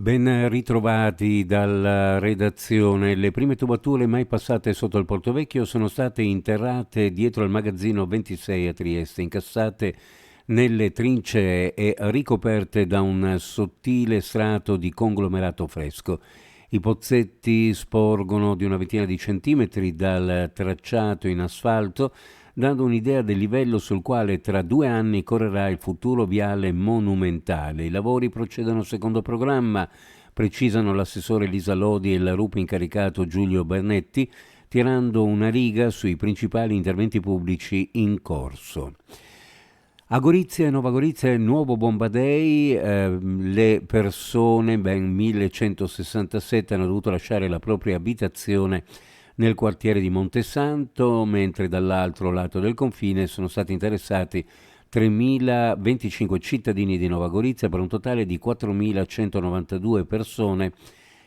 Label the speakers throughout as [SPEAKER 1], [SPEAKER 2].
[SPEAKER 1] Ben ritrovati dalla redazione. Le prime tubature mai passate sotto il Portovecchio sono state interrate dietro al magazzino 26 a Trieste, incassate nelle trincee e ricoperte da un sottile strato di conglomerato fresco. I pozzetti sporgono di una ventina di centimetri dal tracciato in asfalto, dando un'idea del livello sul quale tra 2 anni correrà il futuro viale monumentale. I lavori procedono secondo programma, precisano l'assessore Lisa Lodi e il RUP incaricato Giulio Bernetti, tirando una riga sui principali interventi pubblici in corso. A Gorizia e Nova Gorizia è il nuovo Bomba Day, le persone, ben 1167, hanno dovuto lasciare la propria abitazione nel quartiere di Montesanto, mentre dall'altro lato del confine sono stati interessati 3.025 cittadini di Nova Gorizia per un totale di 4.192 persone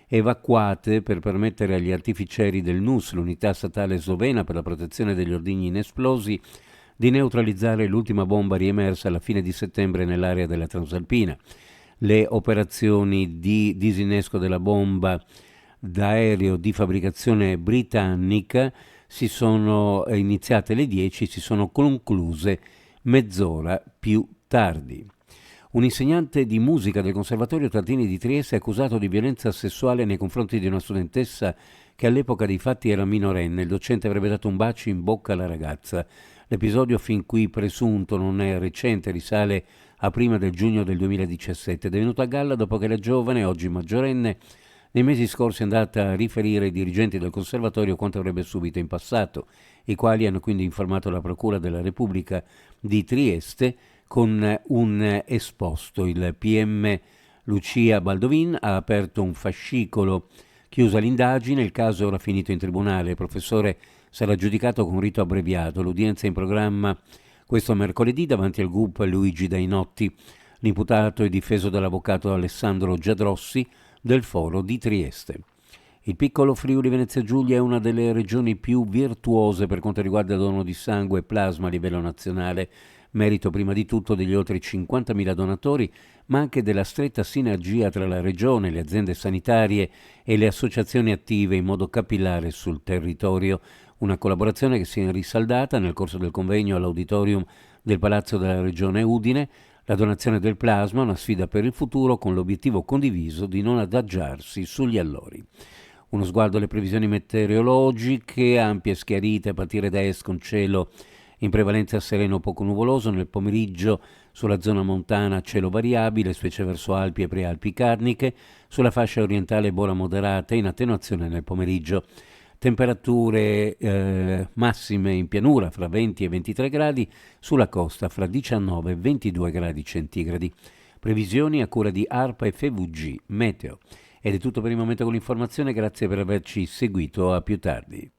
[SPEAKER 1] evacuate per permettere agli artificieri del NUS, l'unità statale slovena per la protezione degli ordigni inesplosi, di neutralizzare l'ultima bomba riemersa alla fine di settembre nell'area della Transalpina. Le operazioni di disinnesco della bomba d'aereo di fabbricazione britannica si sono iniziate alle 10, si sono concluse mezz'ora più tardi. Un insegnante di musica del Conservatorio Tartini di Trieste è accusato di violenza sessuale nei confronti di una studentessa che all'epoca dei fatti era minorenne. Il docente avrebbe dato un bacio in bocca alla ragazza. L'episodio, fin qui presunto, non è recente, risale a prima del giugno del 2017. È venuto a galla dopo che la giovane, oggi maggiorenne, nei mesi scorsi è andata a riferire ai dirigenti del conservatorio quanto avrebbe subito in passato, i quali hanno quindi informato la Procura della Repubblica di Trieste con un esposto. Il PM Lucia Baldovin ha aperto un fascicolo. Chiusa l'indagine, il caso è ora finito in tribunale. Il professore sarà giudicato con rito abbreviato. L'udienza è in programma questo mercoledì davanti al GUP Luigi Dainotti. L'imputato è difeso dall'avvocato Alessandro Giadrossi del Foro di Trieste. Il piccolo Friuli Venezia Giulia è una delle regioni più virtuose per quanto riguarda dono di sangue e plasma a livello nazionale, merito prima di tutto degli oltre 50.000 donatori, ma anche della stretta sinergia tra la regione, le aziende sanitarie e le associazioni attive in modo capillare sul territorio. Una collaborazione che si è risaldata nel corso del convegno all'auditorium del Palazzo della Regione Udine. La donazione del plasma è una sfida per il futuro con l'obiettivo condiviso di non adagiarsi sugli allori. Uno sguardo alle previsioni meteorologiche, ampie e schiarite a partire da est con cielo in prevalenza sereno o poco nuvoloso, nel pomeriggio sulla zona montana cielo variabile, specie verso Alpi e Prealpi Carniche, sulla fascia orientale buona moderata in attenuazione nel pomeriggio. Temperature massime in pianura fra 20 e 23 gradi, sulla costa fra 19 e 22 gradi centigradi. Previsioni a cura di ARPA e FVG Meteo. Ed è tutto per il momento con l'informazione, grazie per averci seguito, a più tardi.